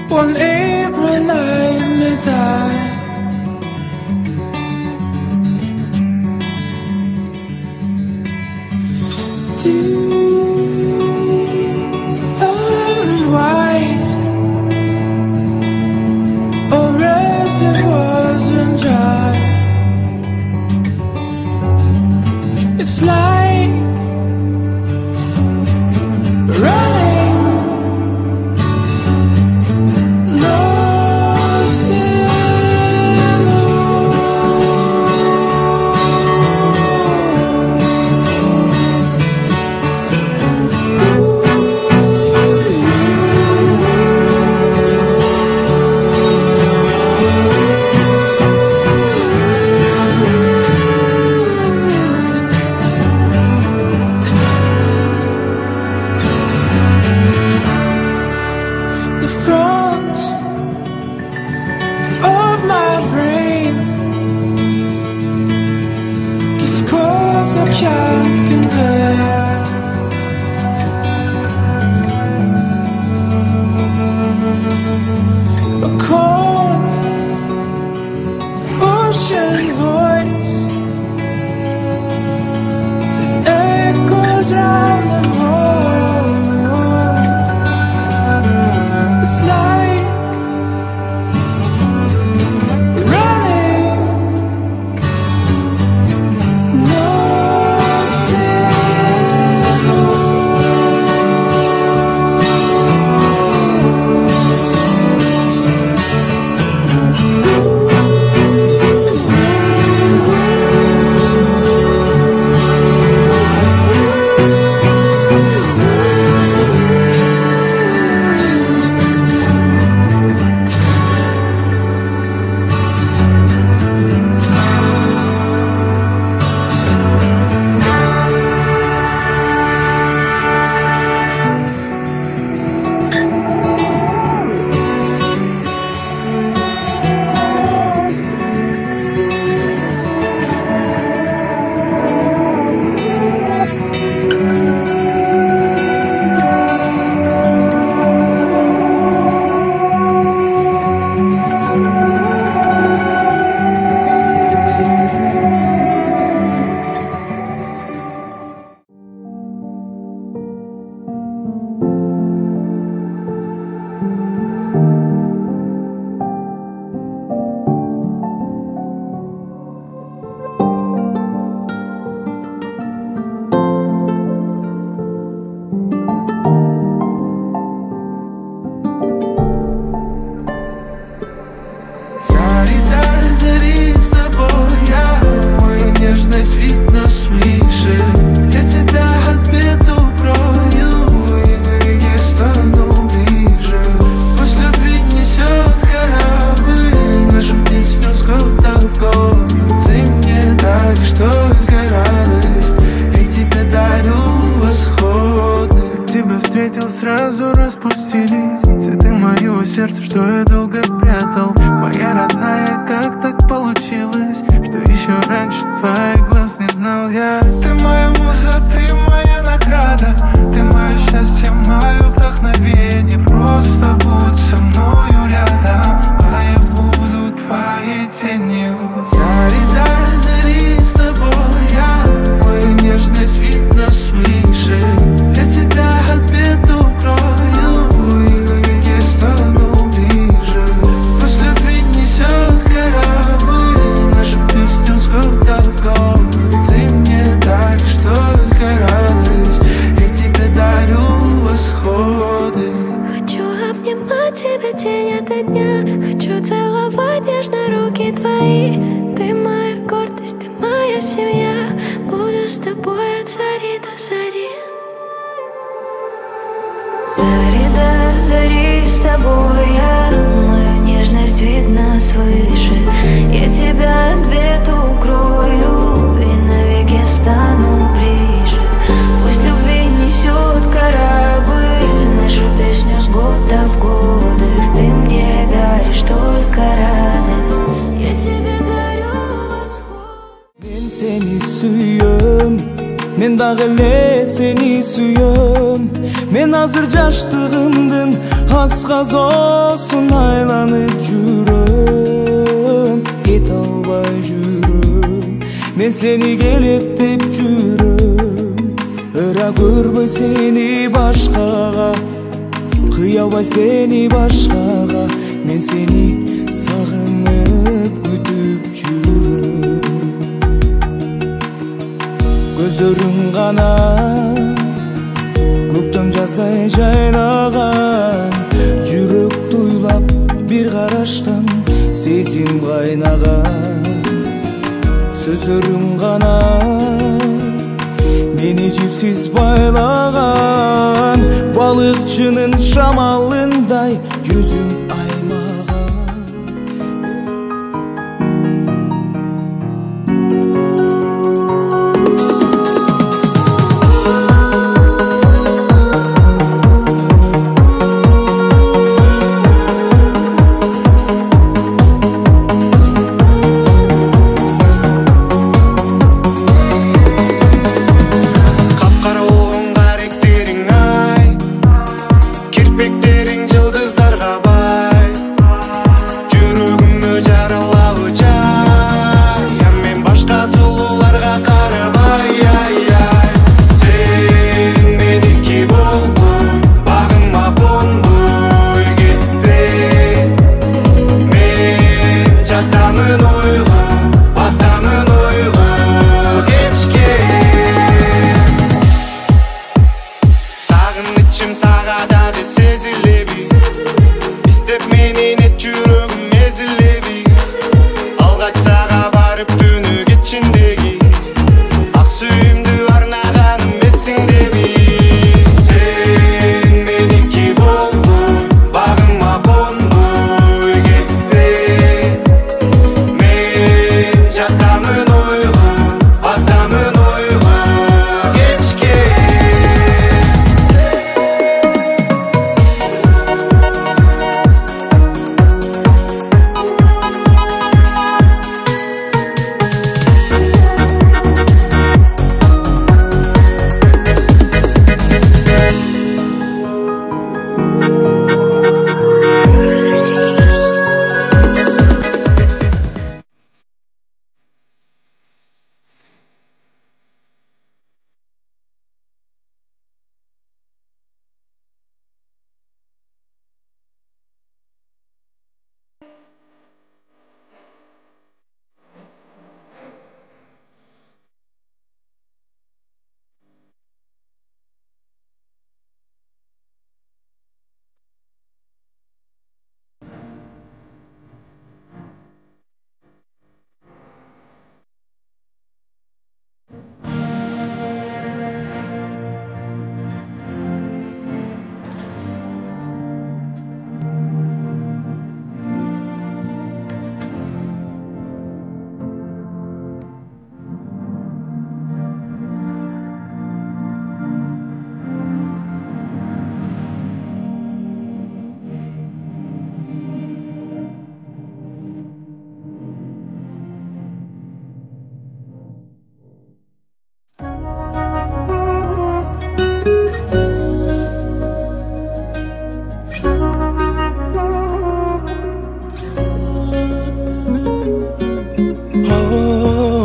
One April night, midnight, deep and wide, or reservoirs run dry. It's like running lost in the I can't convey. A cold ocean voice that echoes round the world. It's like running lost in the сразу распустились цветы моего сердца, что я долго прятал. Моя родная, как так получилось, что еще раньше твоих глаз не знал я. Ты моя муза, ты моя награда, ты мое счастье, мое вдохновение. Просто будь со мною рядом, а я буду твоей тенью. Зари, да, зари с тобой я, мою нежность видно свыше. Я тебя от бед укрою, и на веки стану ближе. Пусть любви несет корабль, нашу песню с года в год. Ты мне даришь только радость, я тебе дарю восходы. Хочу обнимать тебя день ото дня, хочу целовать нежно руки твои. Ты моя гордость, ты моя семья, буду с тобой от зари до зари. Зари до зари с тобой я, мою нежность видно свыше. Я тебя от бед укрою, и мен дагы эле сени сүйөм. Мен азыр жаштыгымдын асказосун айланып жүрөм. Кете албай жүрөм, мен сени керек деп жүрөм. Ыра көрбөй сени башкага, кыя албай сени башкага. Мен сени сагынып күтүп жүрөм. Көздөрүң гана көктөм жасай жайнаган, жүрөк туйлап бир караштан сезим кайнаган. Сөздөрүң гана мени жипсиз байлаган, балыкчынын шамалындай жүзүм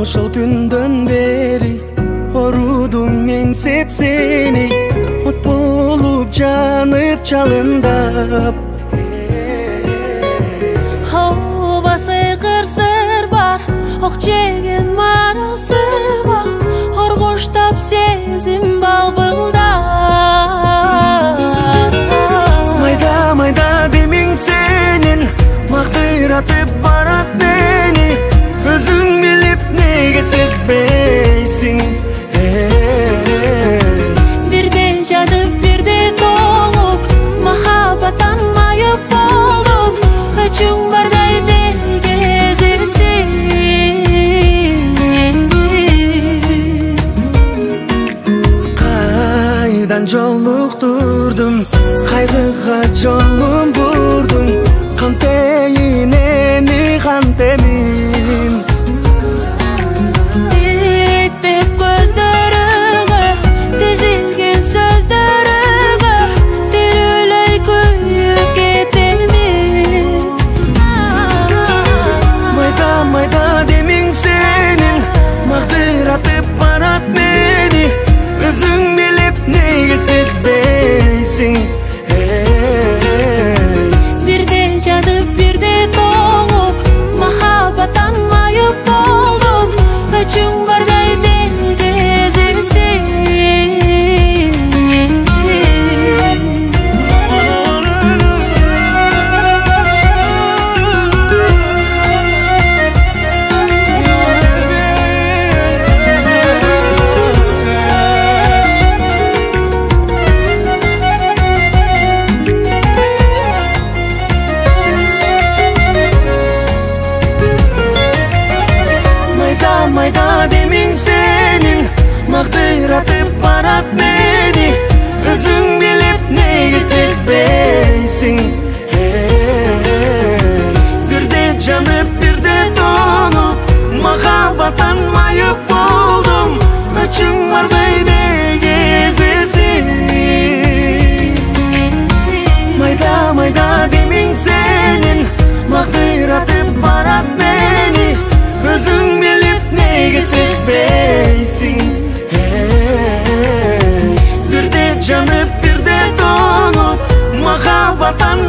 ошол түндөн бери орудум мен сени, от болуп жанып жалындап. Ова сыйкыр сыр бар, ок жеген марал сыр бар, оргуштап сезим балбылдап. Майда майда демиң сенин мактыратып барат мени, өзүң билип неге сезбейсиң? Бирде жанып бирде толуп, махаббаттан майып болдум, өчүң бардай неге сезесиң? Кайдан жолуктурдум, кайгыга жолун бурдуң, кантейин эми кантемин? сезбейсің. Бірде жанып, бірде тоңып, махаббаттан майып болдым. Өчің бардай неге сезесің? Майда демең сенен мақтыратып барат мені. Өзің біліп неге сезбейсің? Бірде жанып, бірде тоңып, махаббаттан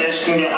Ешкімге